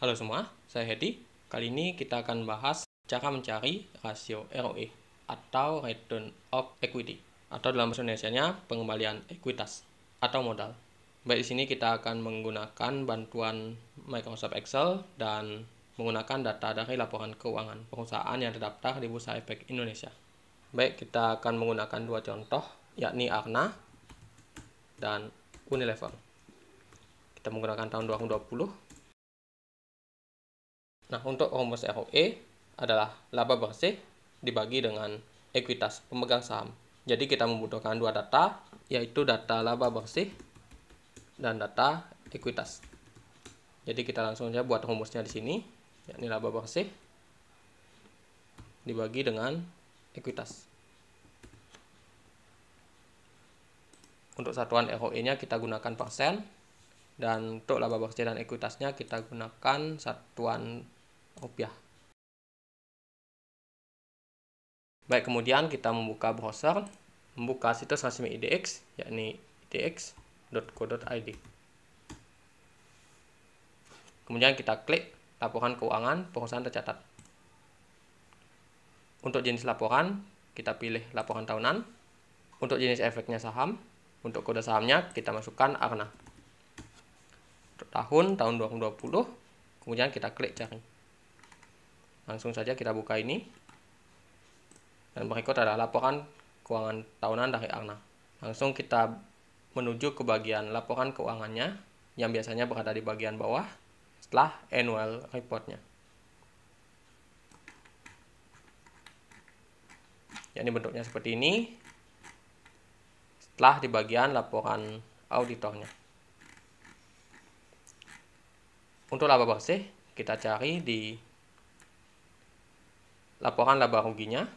Halo semua, saya Hedi. Kali ini kita akan bahas cara mencari rasio ROE atau Return of Equity, atau dalam bahasa Indonesianya pengembalian ekuitas atau modal. Baik, di sini kita akan menggunakan bantuan Microsoft Excel dan menggunakan data dari laporan keuangan perusahaan yang terdaftar di Bursa Efek Indonesia. Baik, kita akan menggunakan dua contoh, yakni Arna dan Unilever. Kita menggunakan tahun 2020. Nah, untuk rumus ROE adalah laba bersih dibagi dengan ekuitas pemegang saham. Jadi kita membutuhkan dua data, yaitu data laba bersih dan data ekuitas. Jadi kita langsung saja buat rumusnya di sini, yakni laba bersih dibagi dengan ekuitas. Untuk satuan ROE-nya kita gunakan persen, dan untuk laba bersih dan ekuitasnya kita gunakan satuan rupiah. Baik, kemudian kita membuka browser, membuka situs resmi IDX, yakni idx.co.id. Kemudian kita klik laporan keuangan perusahaan tercatat. Untuk jenis laporan, kita pilih laporan tahunan. Untuk jenis efeknya saham, untuk kode sahamnya kita masukkan Arna. Untuk tahun 2020, kemudian kita klik cari. Langsung saja kita buka ini. Dan berikut adalah laporan keuangan tahunan dari Arna. Langsung kita menuju ke bagian laporan keuangannya, yang biasanya berada di bagian bawah setelah annual report-nya. Jadi bentuknya seperti ini setelah di bagian laporan auditornya. Untuk laba bersih, kita cari di laporan laba ruginya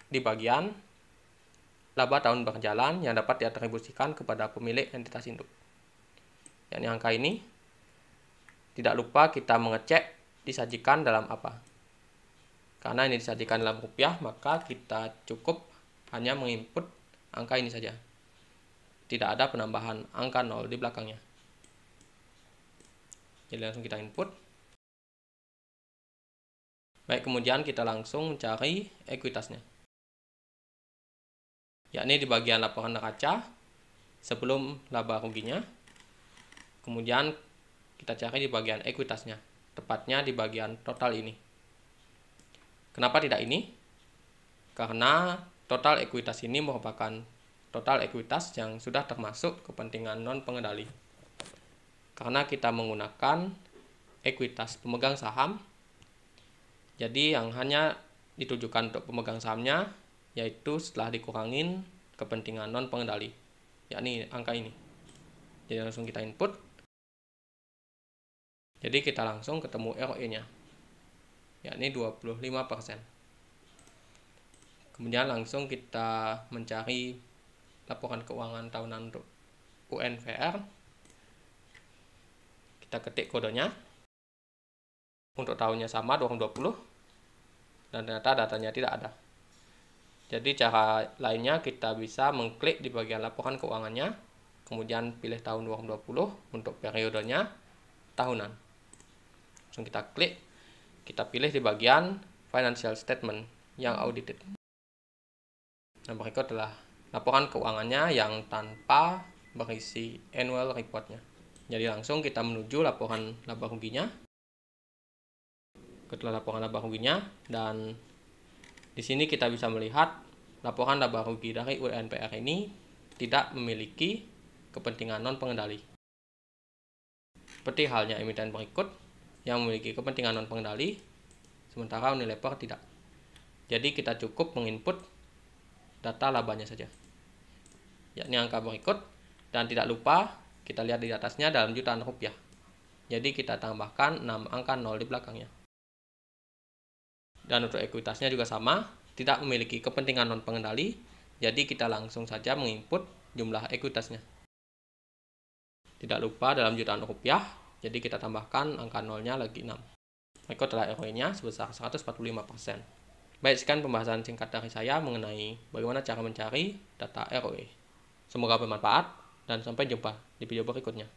di bagian laba tahun berjalan yang dapat diatribusikan kepada pemilik entitas induk. Yakni angka ini. Tidak lupa kita mengecek disajikan dalam apa. Karena ini disajikan dalam rupiah, maka kita cukup hanya menginput angka ini saja. Tidak ada penambahan angka 0 di belakangnya. Jadi langsung kita input. Baik, kemudian kita langsung mencari ekuitasnya. Yakni di bagian laporan neraca sebelum laba ruginya. Kemudian kita cari di bagian ekuitasnya, tepatnya di bagian total ini. Kenapa tidak ini? Karena total ekuitas ini merupakan total ekuitas yang sudah termasuk kepentingan non-pengendali. Karena kita menggunakan ekuitas pemegang saham, jadi yang hanya ditujukan untuk pemegang sahamnya, yaitu setelah dikurangin kepentingan non-pengendali, yakni angka ini. Jadi langsung kita input. Jadi kita langsung ketemu ROE-nya, yakni 25%. Kemudian langsung kita mencari laporan keuangan tahunan untuk UNVR. Kita ketik kodenya. Untuk tahunnya sama 2020. Dan ternyata datanya tidak ada. Jadi cara lainnya kita bisa mengklik di bagian laporan keuangannya, kemudian pilih tahun 2020 untuk periodenya tahunan. Langsung kita klik, kita pilih di bagian financial statement yang audited. Nah, berikut adalah laporan keuangannya yang tanpa berisi annual report-nya. Jadi langsung kita menuju laporan laba ruginya. Itulah laporan laba ruginya, dan di sini kita bisa melihat laporan laba rugi dari UNPR ini tidak memiliki kepentingan non-pengendali. Seperti halnya emiten berikut yang memiliki kepentingan non-pengendali, sementara Unilever tidak. Jadi kita cukup menginput data labanya saja, yakni angka berikut, dan tidak lupa kita lihat di atasnya dalam jutaan rupiah. Jadi kita tambahkan 6 angka 0 di belakangnya. Dan untuk ekuitasnya juga sama, tidak memiliki kepentingan non-pengendali, jadi kita langsung saja menginput jumlah ekuitasnya. Tidak lupa dalam jutaan rupiah, jadi kita tambahkan angka 0-nya lagi 6. Berikut adalah ROE-nya sebesar 145%. Baik, sekian pembahasan singkat dari saya mengenai bagaimana cara mencari data ROE. Semoga bermanfaat, dan sampai jumpa di video berikutnya.